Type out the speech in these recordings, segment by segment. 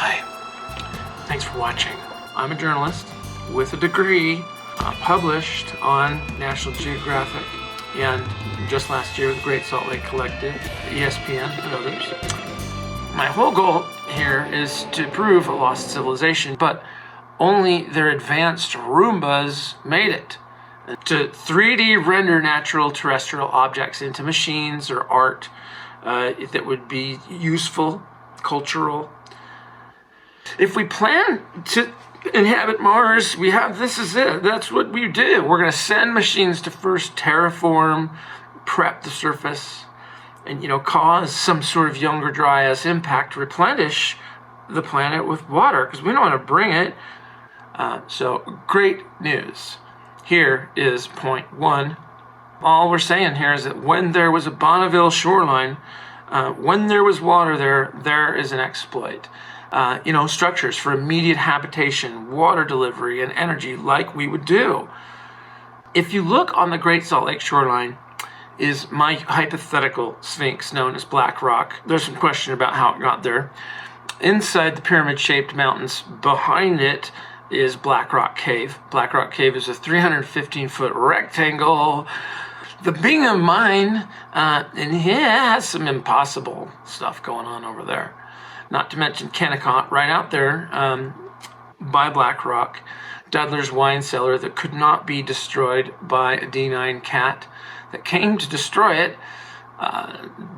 Hi, thanks for watching. I'm a journalist with a degree published on National Geographic and just last year the Great Salt Lake Collective, ESPN, and others. My whole goal here is to prove a lost civilization, but only their advanced Roombas made it. To 3D render natural terrestrial objects into machines or art that would be useful, cultural. If we plan to inhabit Mars, this is it. That's what we do. We're going to send machines to first terraform, prep the surface, and cause some sort of younger Dryas impact, replenish the planet with water, because we don't want to bring it. So great news. Here is point one. All we're saying here is that when there was a Bonneville shoreline, when there was water there is an exploit. Structures for immediate habitation, water delivery, and energy like we would do. If you look on the Great Salt Lake shoreline is my hypothetical Sphinx known as Black Rock. There's some question about how it got there. Inside the pyramid-shaped mountains behind it is Black Rock Cave. Black Rock Cave is a 315-foot rectangle. The Bingham Mine, and it has some impossible stuff going on over there. Not to mention Kennecott, right out there by Black Rock. Dudler's wine cellar that could not be destroyed by a D9 cat that came to destroy it.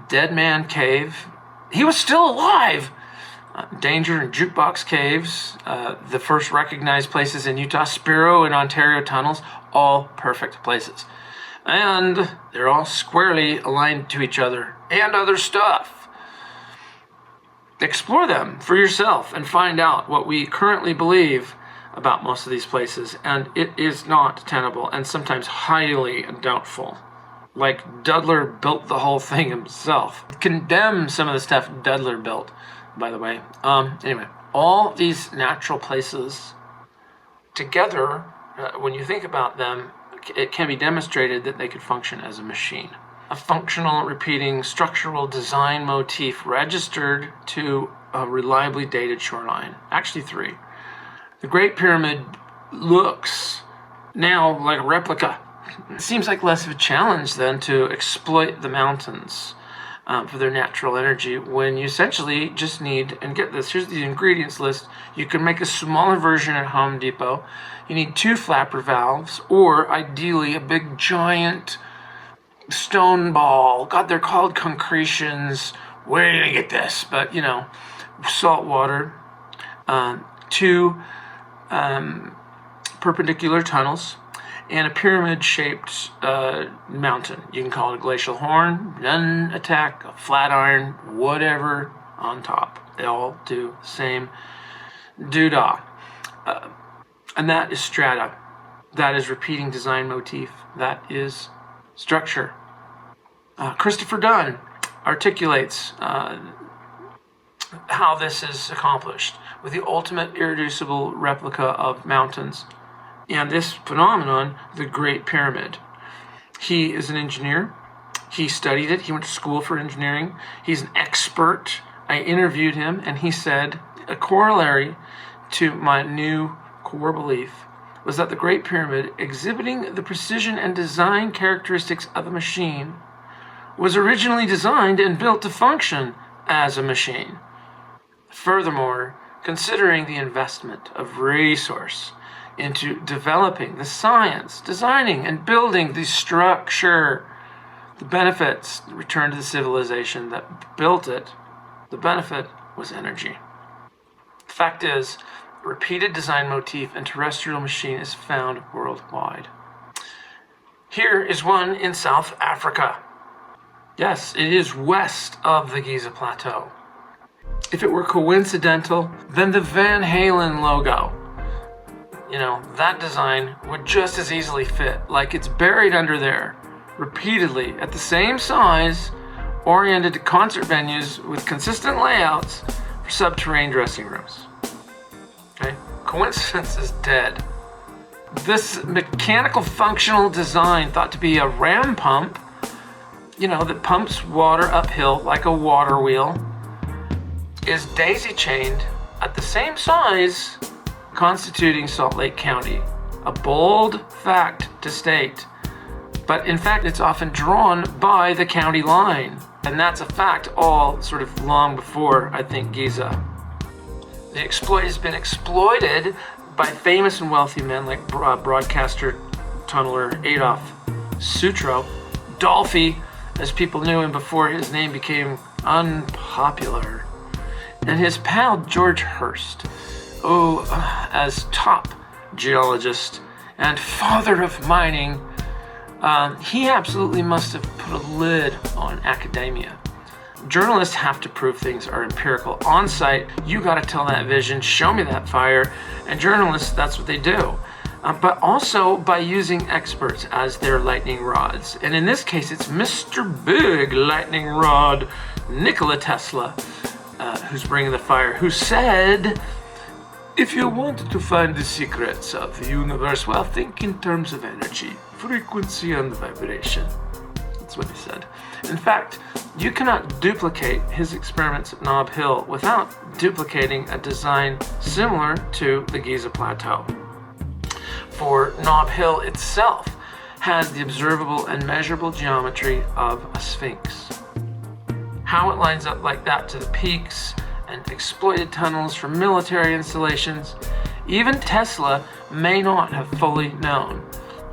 Dead Man Cave. He was still alive. Danger and Jukebox Caves, the first recognized places in Utah, Spiro and Ontario tunnels, all perfect places. And they're all squarely aligned to each other and other stuff. Explore them for yourself and find out what we currently believe about most of these places, and it is not tenable and sometimes highly doubtful. Like Dudler built the whole thing himself. Condemn some of the stuff Dudler built, by the way. Anyway, all these natural places together, when you think about them, it can be demonstrated that they could function as a machine. A functional, repeating, structural design motif registered to a reliably dated shoreline. Actually, 3. The Great Pyramid looks now like a replica. It seems like less of a challenge then to exploit the mountains for their natural energy when you essentially just need, and get this, here's the ingredients list. You can make a smaller version at Home Depot. You need 2 flapper valves, or ideally a big giant stone ball. God, they're called concretions. Where did I get this? But, salt water. 2 perpendicular tunnels, and a pyramid-shaped mountain. You can call it a glacial horn, nun attack, a flat iron, whatever on top. They all do the same doodah. And that is strata. That is repeating design motif. That is structure. Christopher Dunn articulates how this is accomplished with the ultimate irreducible replica of mountains and this phenomenon, the Great Pyramid. He is an engineer. He studied it. He went to school for engineering. He's an expert. I interviewed him, and he said a corollary to my new core belief was that the Great Pyramid, exhibiting the precision and design characteristics of a machine, was originally designed and built to function as a machine. Furthermore, considering the investment of resource into developing the science, designing and building the structure, the benefits returned to the civilization that built it, the benefit was energy. The fact is, repeated design motif and terrestrial machine is found worldwide. Here is one in South Africa. Yes, it is west of the Giza Plateau. If it were coincidental, then the Van Halen logo, that design would just as easily fit, like it's buried under there, repeatedly, at the same size, oriented to concert venues with consistent layouts for subterranean dressing rooms. Okay? Coincidence is dead. This mechanical functional design, thought to be a ram pump, that pumps water uphill like a water wheel, is daisy-chained at the same size, constituting Salt Lake County. A bold fact to state. But in fact, it's often drawn by the county line. And that's a fact all sort of long before, I think, Giza. The exploit has been exploited by famous and wealthy men like broadcaster, tunneler Adolf Sutro, Dolphy, as people knew him before his name became unpopular, and his pal George Hurst, as top geologist and father of mining. He absolutely must have put a lid on academia. Journalists have to prove things are empirical. On site, you got to tell that vision, show me that fire, and journalists, that's what they do. But also by using experts as their lightning rods. And in this case, it's Mr. Big Lightning Rod, Nikola Tesla, who's bringing the fire, who said, if you wanted to find the secrets of the universe, well, think in terms of energy, frequency, and vibration. That's what he said. In fact, you cannot duplicate his experiments at Nob Hill without duplicating a design similar to the Giza Plateau. For Nob Hill itself has the observable and measurable geometry of a Sphinx. How it lines up like that to the peaks and exploited tunnels from military installations, even Tesla may not have fully known.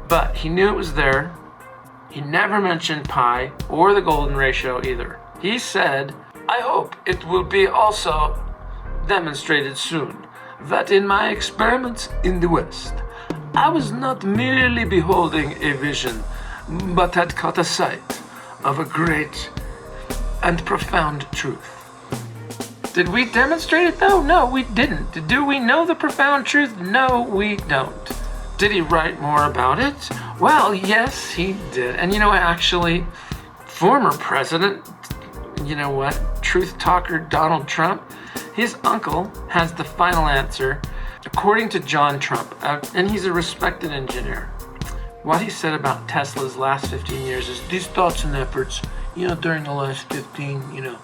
But he knew it was there. He never mentioned pi or the golden ratio either. He said, I hope it will be also demonstrated soon that in my experiments in the West, I was not merely beholding a vision, but had caught a sight of a great and profound truth. Did we demonstrate it though? No, we didn't. Do we know the profound truth? No, we don't. Did he write more about it? Well, yes, he did. And actually, former president, truth talker Donald Trump, his uncle has the final answer, according to John Trump, and he's a respected engineer. What he said about Tesla's last 15 years is these thoughts and efforts, during the last 15,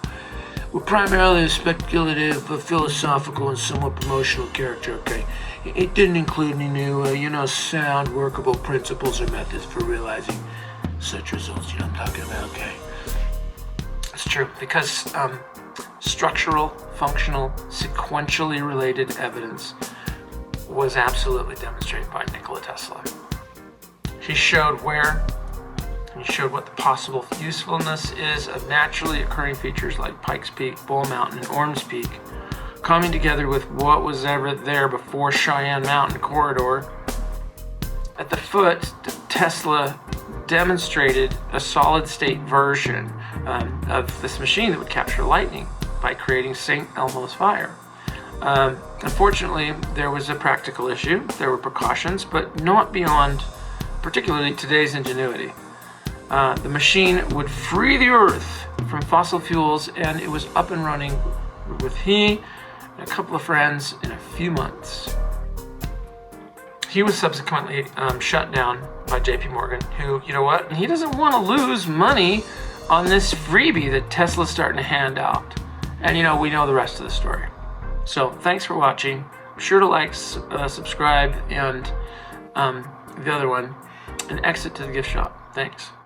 were primarily speculative, philosophical, and somewhat promotional character, okay? It didn't include any new, sound, workable principles or methods for realizing such results, I'm talking about, okay? It's true, because structural, functional, sequentially related evidence was absolutely demonstrated by Nikola Tesla. He showed where, and he showed what the possible usefulness is of naturally occurring features like Pikes Peak, Bull Mountain, and Orms Peak, coming together with what was ever there before Cheyenne Mountain Corridor. At the foot, Tesla demonstrated a solid-state version of this machine that would capture lightning by creating St. Elmo's fire. Unfortunately, there was a practical issue. There were precautions, but not beyond particularly today's ingenuity. The machine would free the Earth from fossil fuels, and it was up and running with he and a couple of friends in a few months. He was subsequently shut down by JP Morgan, who, he doesn't want to lose money on this freebie that Tesla's starting to hand out. And, we know the rest of the story. So, thanks for watching. Be sure to like, subscribe, and the other one, and exit to the gift shop. Thanks.